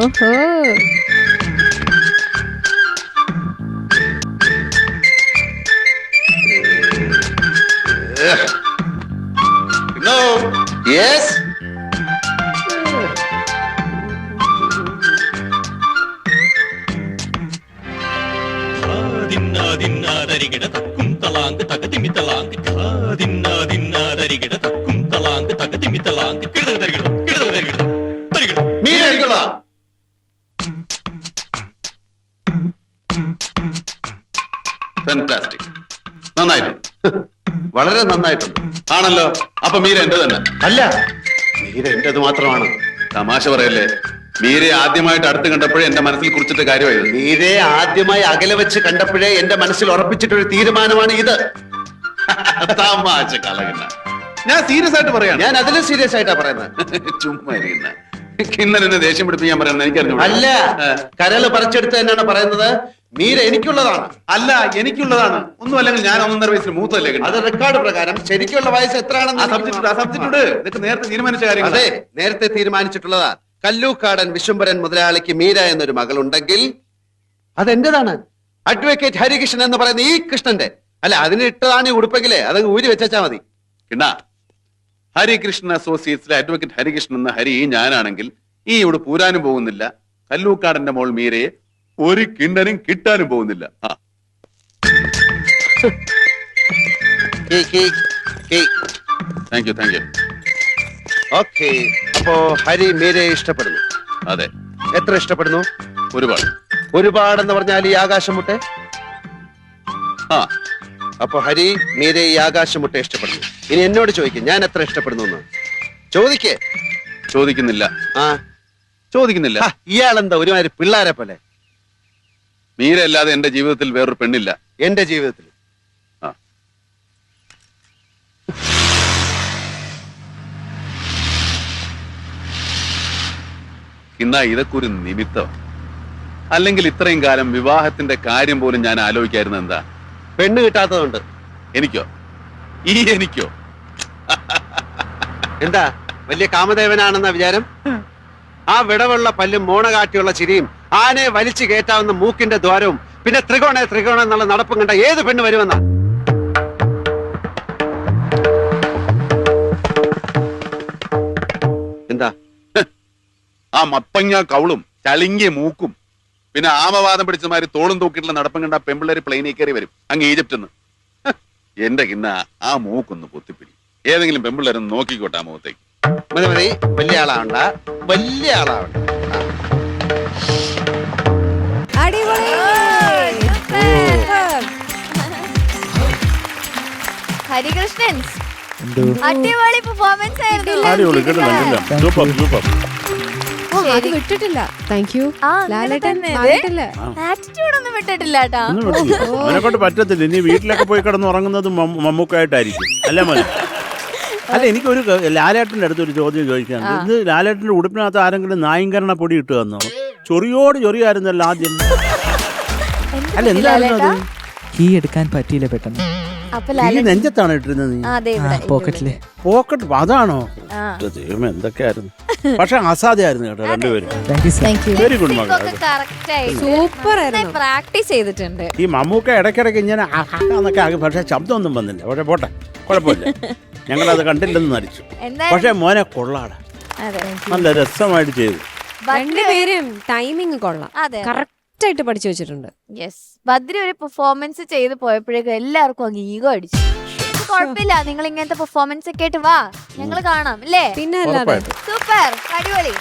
ഓഹോ No. Yes. ദിന്നാദിന്നാദരികിട തക്കും തളാങ്ക് തകതിമി തളാങ്ക് ദിന്നാദിന്നാദരികിട തക്കും തളാങ്ക് തകതിമി തളാങ്ക് കിടതരികിട കിടതരികിട തരികിട മീര എടുക്കടാ. ഫാന്റാസ്റ്റിക്. നന്നായിട്ടുണ്ട്, വളരെ നന്നായിട്ടുണ്ട്. ആണല്ലോ, അപ്പൊ മീര എന്റെ തന്നെ അല്ല? മീര എന്റേത് മാത്രമാണ്. തമാശ പറയല്ലേ. മീരയെ ആദ്യമായിട്ട് അടുത്ത് കണ്ടപ്പോഴേ എന്റെ മനസ്സിൽ കുറിച്ചിട്ട് കാര്യമായിരുന്നു. മീരയെ ആദ്യമായി അകലെ വെച്ച് കണ്ടപ്പോഴേ എന്റെ മനസ്സിൽ ഉറപ്പിച്ചിട്ടൊരു തീരുമാനമാണ് ഇത്. തമാശ കളകണ്ട. ഞാൻ സീരിയസ് ആയിട്ട് പറയാം. ഞാൻ അതിലും സീരിയസ് ആയിട്ടാ പറയുന്നത്. ചുമ്മാ ഇരിക്കുന്ന കിന്നൽ എന്നെ ദേഷ്യം പിടിപ്പിക്കാൻ പറയുന്നത് എനിക്കറിഞ്ഞു. അല്ല, കരള് പറിച്ചെടുത്ത് തന്നെയാണ് പറയുന്നത്. മീര എനിക്കുള്ളതാണ്. അല്ല, എനിക്കുള്ളതാണ്. ഒന്നും അല്ലെങ്കിൽ ഞാൻ 1.5 വയസ്സിന് മൂത്തല്ലേ. അത് റെക്കോർഡ് പ്രകാരം ശരിക്കുള്ള വയസ്സ് എത്രയാണെന്ന് ഇതൊക്കെ നേരത്തെ തീരുമാനിച്ച കാര്യം. അതെ, നേരത്തെ തീരുമാനിച്ചിട്ടുള്ളതാ. കല്ലൂക്കാടൻ വിശ്വംഭരൻ മുതലാളിക്ക് മീര എന്നൊരു മകളുണ്ടെങ്കിൽ അതെന്റേതാണ്. അഡ്വക്കേറ്റ് ഹരികൃഷ്ണൻ എന്ന് പറയുന്ന ഈ കൃഷ്ണന്റെ. അല്ല, അതിന് ഇട്ടതാണ് ഈ ഉടുപ്പെങ്കിലേ അതങ്ങ് ഊരി വെച്ചാ മതി. കിണ്ണ, ഹരികൃഷ്ണൻ അസോസിയേറ്റ്സിലെ അഡ്വക്കേറ്റ് ഹരികൃഷ്ണൻ എന്ന ഹരി ഞാനാണെങ്കിൽ ഈ ഇവിടെ പൂരാനും പോകുന്നില്ല. കല്ലൂക്കാടന്റെ മോൾ മീരയെ ഒരു കിണ്ണനും കിട്ടാനും പോകുന്നില്ല. Thank you, thank you. Okay, അപ്പോ ഹരി മീരയെ ഇഷ്ടപ്പെടുന്നു. അതെ. എത്ര ഇഷ്ടപ്പെടുന്നു? ഒരുപാട്. ഒരുപാടെന്ന് പറഞ്ഞാൽ ഈ ആകാശം മുട്ടെ. അപ്പൊ ഹരി മീരയെ ഈ ആകാശം മുട്ടെ ഇഷ്ടപ്പെടുന്നു. ഇനി എന്നോട് ചോദിക്കും ഞാൻ എത്ര ഇഷ്ടപ്പെടുന്നു എന്ന്. ചോദിക്കേ. ചോദിക്കുന്നില്ല. ചോദിക്കുന്നില്ല. ഇയാളെന്താ ഒരുമാതിരി പിള്ളേരെ പോലെ. മീര അല്ലാതെ എന്റെ ജീവിതത്തിൽ വേറൊരു പെണ്ണില്ല. എന്റെ ജീവിതത്തിൽ. ഇന്നാ ഇതൊക്കെ ഒരു നിമിത്തം. അല്ലെങ്കിൽ ഇത്രയും കാലം വിവാഹത്തിന്റെ കാര്യം പോലും ഞാൻ ആലോചിക്കായിരുന്നു. എന്താ പെണ്ണ് കിട്ടാത്തതുകൊണ്ട്. എനിക്കോ? എനിക്കോ? എന്താ വലിയ കാമദേവനാണെന്ന വിചാരം? ആ വിടവുള്ള പല്ലും മോണ കാട്ടിയുള്ള ചിരിയും ആനയെ വലിച്ചു കയറ്റാവുന്ന മൂക്കിന്റെ ദ്വാരവും പിന്നെ ത്രികോണം എന്നുള്ള നടപ്പും കണ്ട ഏത് പെണ്ണ് വരുമെന്നാ? എന്താ ആ മത്തങ്ങ കൗളും ചളിങ്ങിയ മൂക്കും പിന്നെ ആമവാദം പിടിച്ചമാര് തോളും തൂക്കിയിട്ടുള്ള നടപ്പം കണ്ട പെമ്പിള്ളേര് പ്ലെയിനിൽ കയറി വരും അങ്ങ് ഈജിപ്തിന്ന്. എന്റെ കിന്ന ആ മൂക്കൊന്ന് പൊത്തിപ്പിടി. ഏതെങ്കിലും പെമ്പിള്ളേരൊന്ന് നോക്കിക്കോട്ടെ ആ മുഖത്തേക്ക്. മതി മതി, വലിയ ആളാവണ്ട, വലിയ ആളാവണ്ട. ഹരികൃഷ്ണൻ അടിപൊളി പെർഫോമൻസ് ആയിരുന്നു. വിട്ടിട്ടില്ല. Thank you. ആറ്റിറ്റ്യൂഡ് ഒന്നും വിട്ടിട്ടില്ല കേട്ടോ. അവനെക്കൊണ്ട് പറ്റത്തില്ല. ഇനി വീട്ടിലൊക്കെ പോയി കിടന്ന് ഉറങ്ങുന്നത് മമ്മൂക്കായിട്ടായിരിക്കും. അല്ല മോനെ? അല്ല, എനിക്കൊരു ലാലേട്ടൻ്റെ അടുത്തൊരു ചോദ്യം ചോദിക്കാനുണ്ട്. ഇത് ലാലേട്ടൻ്റെ ഉടുപ്പിനകത്ത് ആരെങ്കിലും നായങ്കരണ പൊടി ഇട്ട് തന്നോ? ചൊറിയായിരുന്നല്ലോ ആദ്യം. അല്ല, എന്തായിരുന്നു അത്? കീ എടുക്കാൻ പറ്റിയില്ല പെട്ടെന്ന്. ഈ നെഞ്ചത്താണ് ഇട്ടിരുന്നത്? പോക്കറ്റില്. പോക്കറ്റ് അതാണോ? ദൈവം, എന്തൊക്കെയായിരുന്നു. പക്ഷെ അസാധ്യമായിരുന്നു കേട്ടോ രണ്ടുപേരും. വെരി ഗുഡ് മകൾ. സൂപ്പർ ആയിരുന്നു. പ്രാക്ടീസ് ചെയ്തിട്ടുണ്ട്. ഈ മമ്മൂക്ക ഇടയ്ക്കിടയ്ക്ക് ഇങ്ങനെ എന്നൊക്കെ ആകും. പക്ഷെ ശബ്ദമൊന്നും വന്നില്ല. പക്ഷെ പോട്ടെ, കുഴപ്പമില്ല. ഞങ്ങളത് കണ്ടില്ലെന്ന് നടിച്ചു. പക്ഷെ മോനെ കൊള്ളാടാ, നല്ല രസമായിട്ട് ചെയ്തു. രണ്ടുപേരും ടൈമിങ് കൊള്ളാം. കറക്റ്റ് ആയിട്ട് പഠിച്ചു വെച്ചിട്ടുണ്ട്. യെസ്, ബദ്രി ഒരു പെർഫോമൻസ് ചെയ്ത് പോയപ്പോഴേക്കും എല്ലാവർക്കും അങ്ങ് ഈഗോ അടിച്ചു. കുഴപ്പമില്ല, നിങ്ങൾ ഇങ്ങനത്തെ പെർഫോമൻസ് ഒക്കെ ആയിട്ട് വാ, ഞങ്ങൾ കാണാം അല്ലേ? പിന്നെ അല്ലാതെ സൂപ്പർ, അടിപൊളി.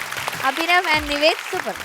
Abhinav and Nived super.